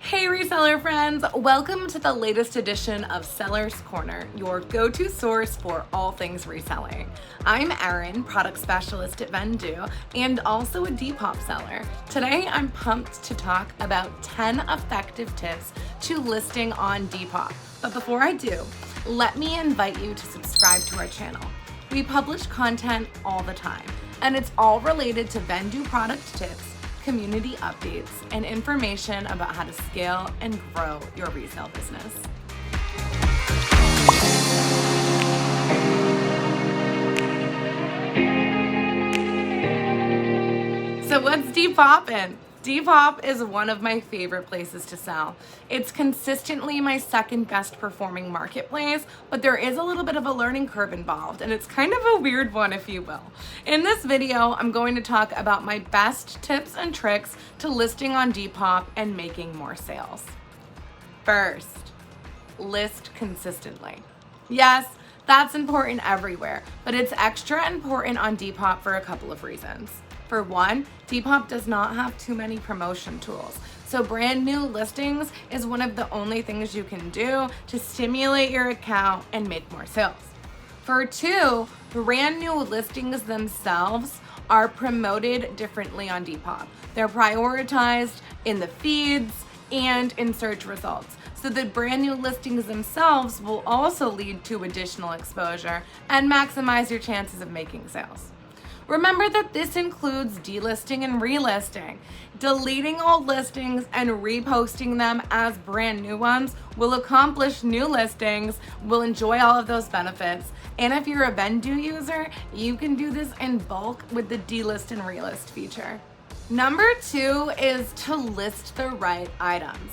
Hey reseller friends, welcome to the latest edition of Seller's Corner, your go-to source for all things reselling. I'm Erin, product specialist at Vendoo and also a Depop seller. Today I'm pumped to talk about 10 effective tips to listing on Depop. But before I do, let me invite you to subscribe to our channel. We publish content all the time and it's all related to Vendoo product tips, community updates, and information about how to scale and grow your resale business. So what's Depop? Depop is one of my favorite places to sell. It's consistently my second best performing marketplace, but there is a little bit of a learning curve involved, and it's kind of a weird one, if you will. In this video, I'm going to talk about my best tips and tricks to listing on Depop and making more sales. First, list consistently. Yes, that's important everywhere, but it's extra important on Depop for a couple of reasons. For one, Depop does not have too many promotion tools. So brand new listings is one of the only things you can do to stimulate your account and make more sales. For two, brand new listings themselves are promoted differently on Depop. They're prioritized in the feeds and in search results. So the brand new listings themselves will also lead to additional exposure and maximize your chances of making sales. Remember that this includes delisting and relisting. Deleting old listings and reposting them as brand new ones will accomplish new listings, will enjoy all of those benefits. And if you're a Vendoo user, you can do this in bulk with the delist and relist feature. Number two is to list the right items.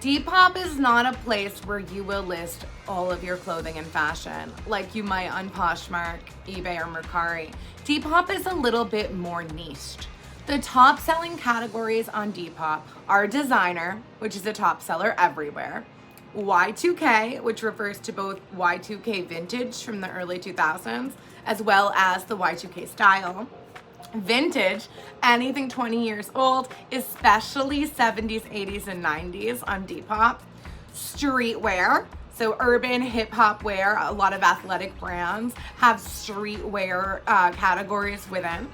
Depop is not a place where you will list all of your clothing and fashion like you might on Poshmark, eBay, or Mercari. Depop is a little bit more niched. The top selling categories on Depop are designer, which is a top seller everywhere, Y2K, which refers to both Y2K vintage from the early 2000s, as well as the Y2K style. Vintage, anything 20 years old, especially 70s, 80s, and 90s on Depop. Streetwear, so urban hip hop wear, a lot of athletic brands have streetwear categories within.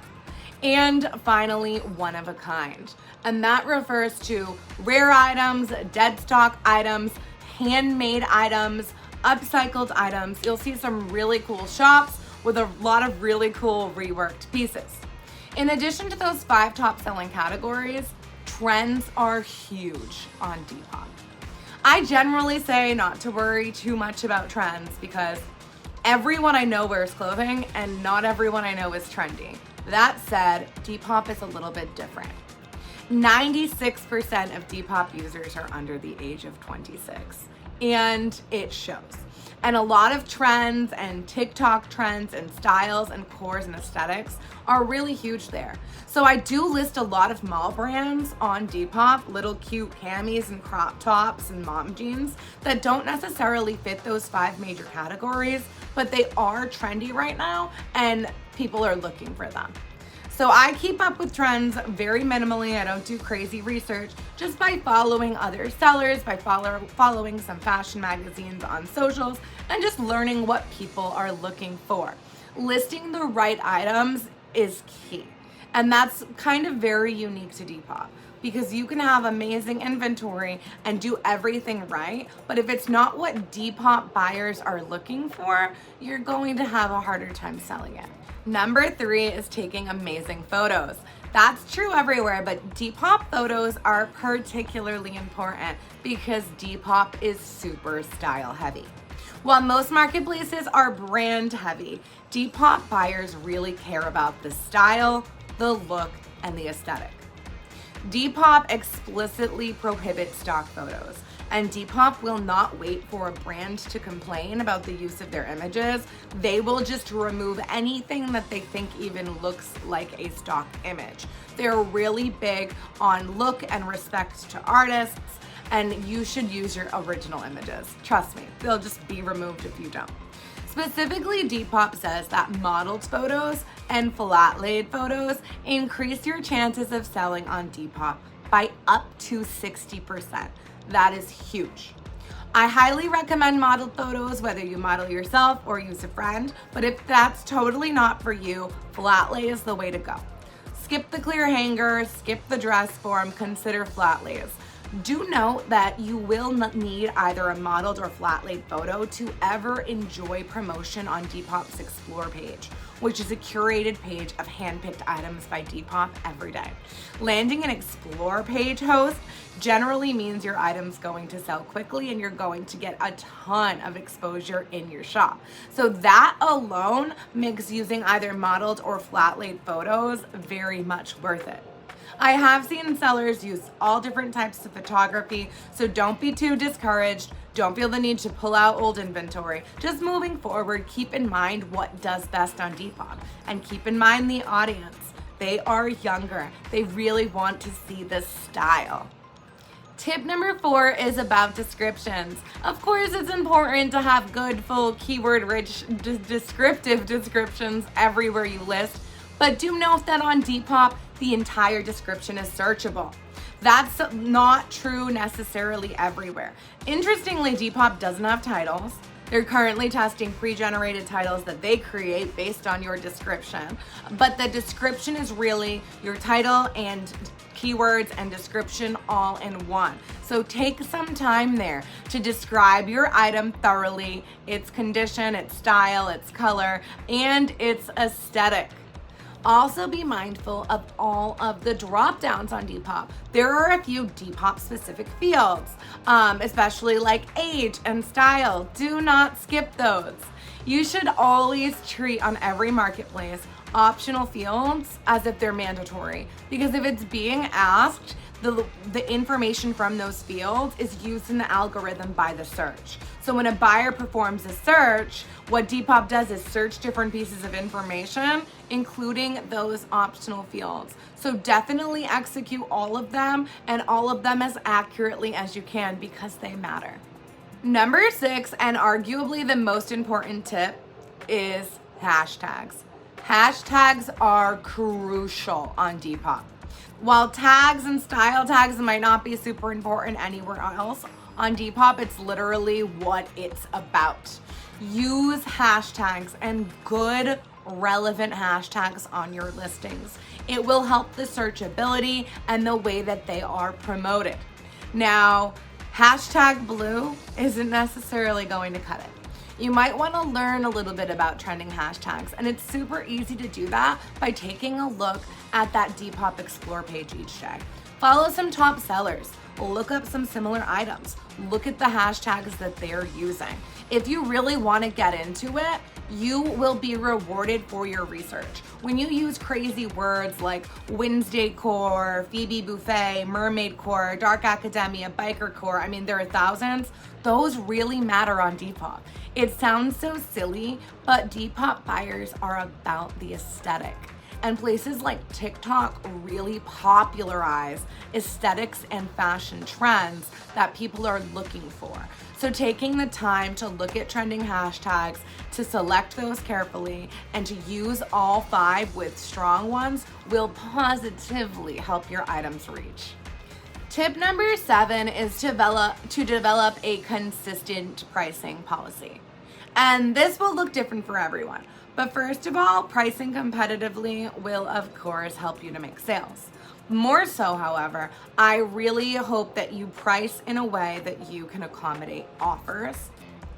And finally, one of a kind. And that refers to rare items, dead stock items, handmade items, upcycled items. You'll see some really cool shops with a lot of really cool reworked pieces. In addition to those 5 top selling categories, trends are huge on Depop. I generally say not to worry too much about trends because everyone I know wears clothing and not everyone I know is trendy. That said, Depop is a little bit different. 96% of Depop users are under the age of 26, and it shows. And a lot of trends and TikTok trends and styles and cores and aesthetics are really huge there. So I do list a lot of mall brands on Depop, little cute camis and crop tops and mom jeans that don't necessarily fit those 5 major categories, but they are trendy right now and people are looking for them. So I keep up with trends very minimally. I don't do crazy research, just by following other sellers, by following some fashion magazines on socials, and just learning what people are looking for. Listing the right items is key. And that's kind of very unique to Depop because you can have amazing inventory and do everything right, but if it's not what Depop buyers are looking for, you're going to have a harder time selling it. Number 3 is taking amazing photos. That's true everywhere, but Depop photos are particularly important because Depop is super style heavy. While most marketplaces are brand heavy, Depop buyers really care about the style, the look, and the aesthetic. Depop explicitly prohibits stock photos, and Depop will not wait for a brand to complain about the use of their images. They will just remove anything that they think even looks like a stock image. They're really big on look and respect to artists, and you should use your original images. Trust me, they'll just be removed if you don't. Specifically, Depop says that modeled photos and flat laid photos increase your chances of selling on Depop by up to 60%. That is huge. I highly recommend modeled photos, whether you model yourself or use a friend, but if that's totally not for you, flat lay is the way to go. Skip the clear hanger, skip the dress form, consider flat lays. Do note that you will need either a modeled or flat laid photo to ever enjoy promotion on Depop's Explore page, which is a curated page of handpicked items by Depop every day. Landing an Explore page host generally means your item's going to sell quickly and you're going to get a ton of exposure in your shop. So that alone makes using either modeled or flat laid photos very much worth it. I have seen sellers use all different types of photography, so don't be too discouraged. Don't feel the need to pull out old inventory. Just moving forward, keep in mind what does best on Depop, and keep in mind the audience. They are younger. They really want to see this style. Tip number 4 is about descriptions. Of course, it's important to have good, full, keyword-rich, descriptive descriptions everywhere you list, but do note that on Depop, the entire description is searchable. That's not true necessarily everywhere. Interestingly, Depop doesn't have titles. They're currently testing pre-generated titles that they create based on your description. But the description is really your title and keywords and description all in one. So take some time there to describe your item thoroughly, its condition, its style, its color, and its aesthetic. Also be mindful of all of the drop downs on Depop. There are a few Depop specific fields, especially like age and style. Do not skip those. You should always treat on every marketplace optional fields as if they're mandatory, because if it's being asked, the information from those fields is used in the algorithm by the search. So when a buyer performs a search, what Depop does is search different pieces of information, including those optional fields. So definitely execute all of them, and all of them as accurately as you can, because they matter. Number 6, and arguably the most important tip, is hashtags. Hashtags are crucial on Depop. While tags and style tags might not be super important anywhere else, on Depop it's literally what it's about. Use hashtags, and good relevant hashtags on your listings. It will help the searchability and the way that they are promoted. Now, hashtag blue isn't necessarily going to cut it. You might want to learn a little bit about trending hashtags, and it's super easy to do that by taking a look at that Depop Explore page each day. Follow some top sellers, look up some similar items, look at the hashtags that they're using. If you really want to get into it, you will be rewarded for your research. When you use crazy words like Wednesday core, Phoebe Buffet, Mermaid core, Dark Academia, Biker core, I mean, there are thousands. Those really matter on Depop. It sounds so silly, but Depop buyers are about the aesthetic. And places like TikTok really popularize aesthetics and fashion trends that people are looking for. So taking the time to look at trending hashtags, to select those carefully, and to use all 5 with strong ones will positively help your items reach. Tip number 7 is to develop a consistent pricing policy. And this will look different for everyone. But first of all, pricing competitively will, of course, help you to make sales. More so, however, I really hope that you price in a way that you can accommodate offers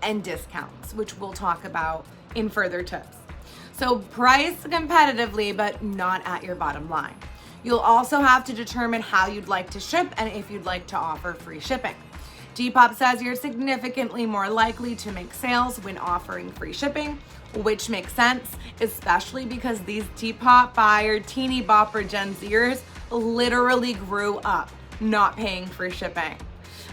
and discounts, which we'll talk about in further tips. So price competitively, but not at your bottom line. You'll also have to determine how you'd like to ship and if you'd like to offer free shipping. Depop says you're significantly more likely to make sales when offering free shipping, which makes sense, especially because these Depop buyer, teeny bopper Gen Zers literally grew up not paying for shipping.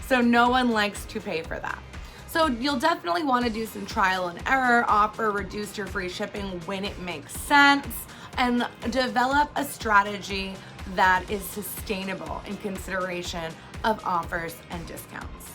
So no one likes to pay for that. So you'll definitely want to do some trial and error, offer reduced or free shipping when it makes sense, and develop a strategy that is sustainable in consideration of offers and discounts.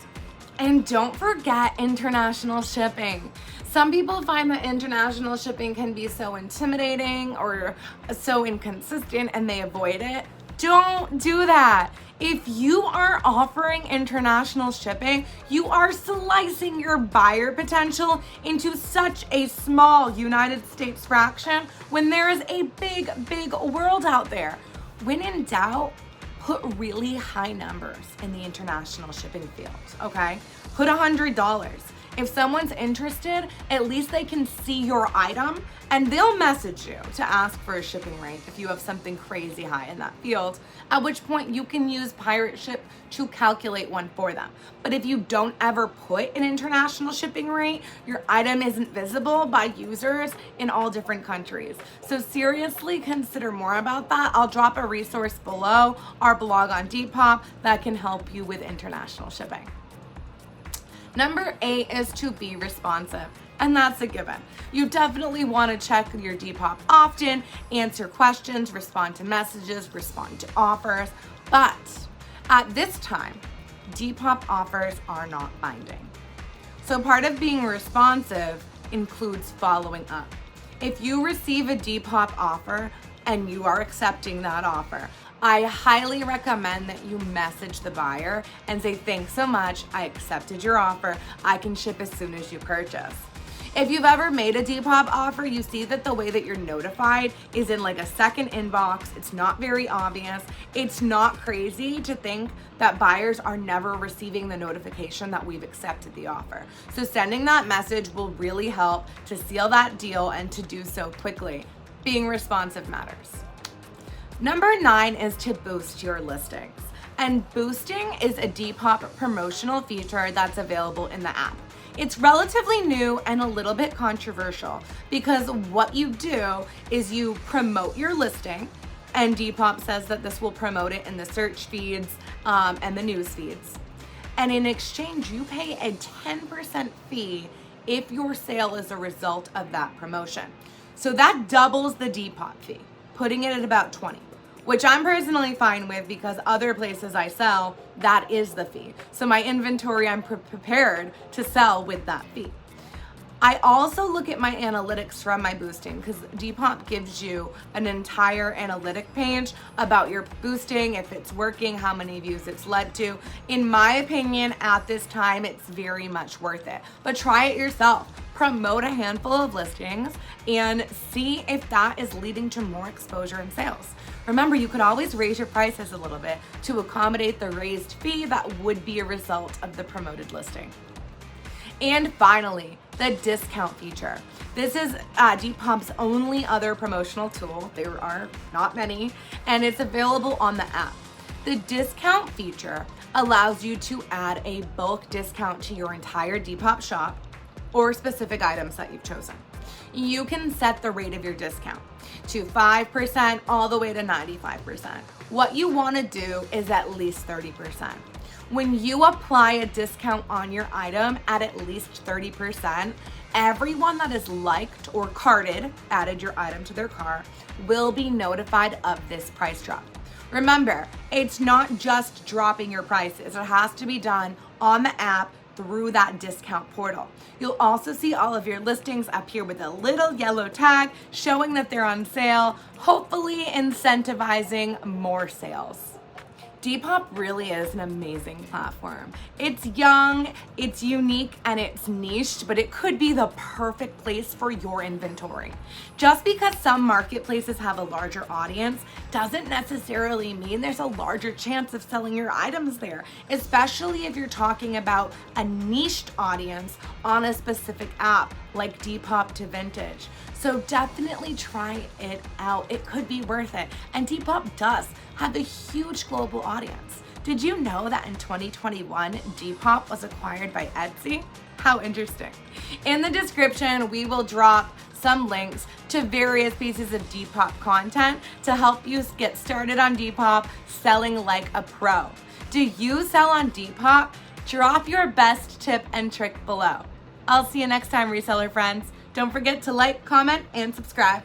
And don't forget international shipping. Some people find that international shipping can be so intimidating or so inconsistent and they avoid it. Don't do that. If you are offering international shipping, you are slicing your buyer potential into such a small United States fraction when there is a big, big world out there. When in doubt, put really high numbers in the international shipping field, okay? Put $100. If someone's interested, at least they can see your item and they'll message you to ask for a shipping rate if you have something crazy high in that field, at which point you can use Pirate Ship to calculate one for them. But if you don't ever put an international shipping rate, your item isn't visible by users in all different countries. So seriously consider more about that. I'll drop a resource below our blog on Depop that can help you with international shipping. Number 8 is to be responsive, and that's a given. You definitely want to check your Depop often, answer questions, respond to messages, respond to offers, but at this time, Depop offers are not binding. So part of being responsive includes following up. If you receive a Depop offer and you are accepting that offer, I highly recommend that you message the buyer and say, thanks so much, I accepted your offer, I can ship as soon as you purchase. If you've ever made a Depop offer, you see that the way that you're notified is in like a second inbox. It's not very obvious. It's not crazy to think that buyers are never receiving the notification that we've accepted the offer. So sending that message will really help to seal that deal and to do so quickly. Being responsive matters. Number 9 is to boost your listings. And boosting is a Depop promotional feature that's available in the app. It's relatively new and a little bit controversial because what you do is you promote your listing, and Depop says that this will promote it in the search feeds and the news feeds. And in exchange, you pay a 10% fee if your sale is a result of that promotion. So that doubles the Depop fee, putting it at about 20. Which I'm personally fine with because other places I sell, that is the fee. So my inventory, I'm prepared to sell with that fee. I also look at my analytics from my boosting because Depop gives you an entire analytic page about your boosting, if it's working, how many views it's led to. In my opinion, at this time, it's very much worth it. But try it yourself. Promote a handful of listings and see if that is leading to more exposure and sales. Remember, you could always raise your prices a little bit to accommodate the raised fee that would be a result of the promoted listing. And finally, the discount feature. This is Depop's only other promotional tool. There are not many, and it's available on the app. The discount feature allows you to add a bulk discount to your entire Depop shop or specific items that you've chosen. You can set the rate of your discount to 5% all the way to 95%. What you want to do is at least 30%. When you apply a discount on your item at least 30%, everyone that is liked or carded, added your item to their cart, will be notified of this price drop. Remember, it's not just dropping your prices. It has to be done on the app through that discount portal. You'll also see all of your listings up here with a little yellow tag showing that they're on sale, hopefully incentivizing more sales. Depop really is an amazing platform. It's young, it's unique, and it's niched, but it could be the perfect place for your inventory. Just because some marketplaces have a larger audience doesn't necessarily mean there's a larger chance of selling your items there, especially if you're talking about a niched audience on a specific app like Depop to Vintage. So definitely try it out. It could be worth it. And Depop does have a huge global audience. Did you know that in 2021, Depop was acquired by Etsy? How interesting. In the description, we will drop some links to various pieces of Depop content to help you get started on Depop selling like a pro. Do you sell on Depop? Drop your best tip and trick below. I'll see you next time, reseller friends. Don't forget to like, comment, and subscribe.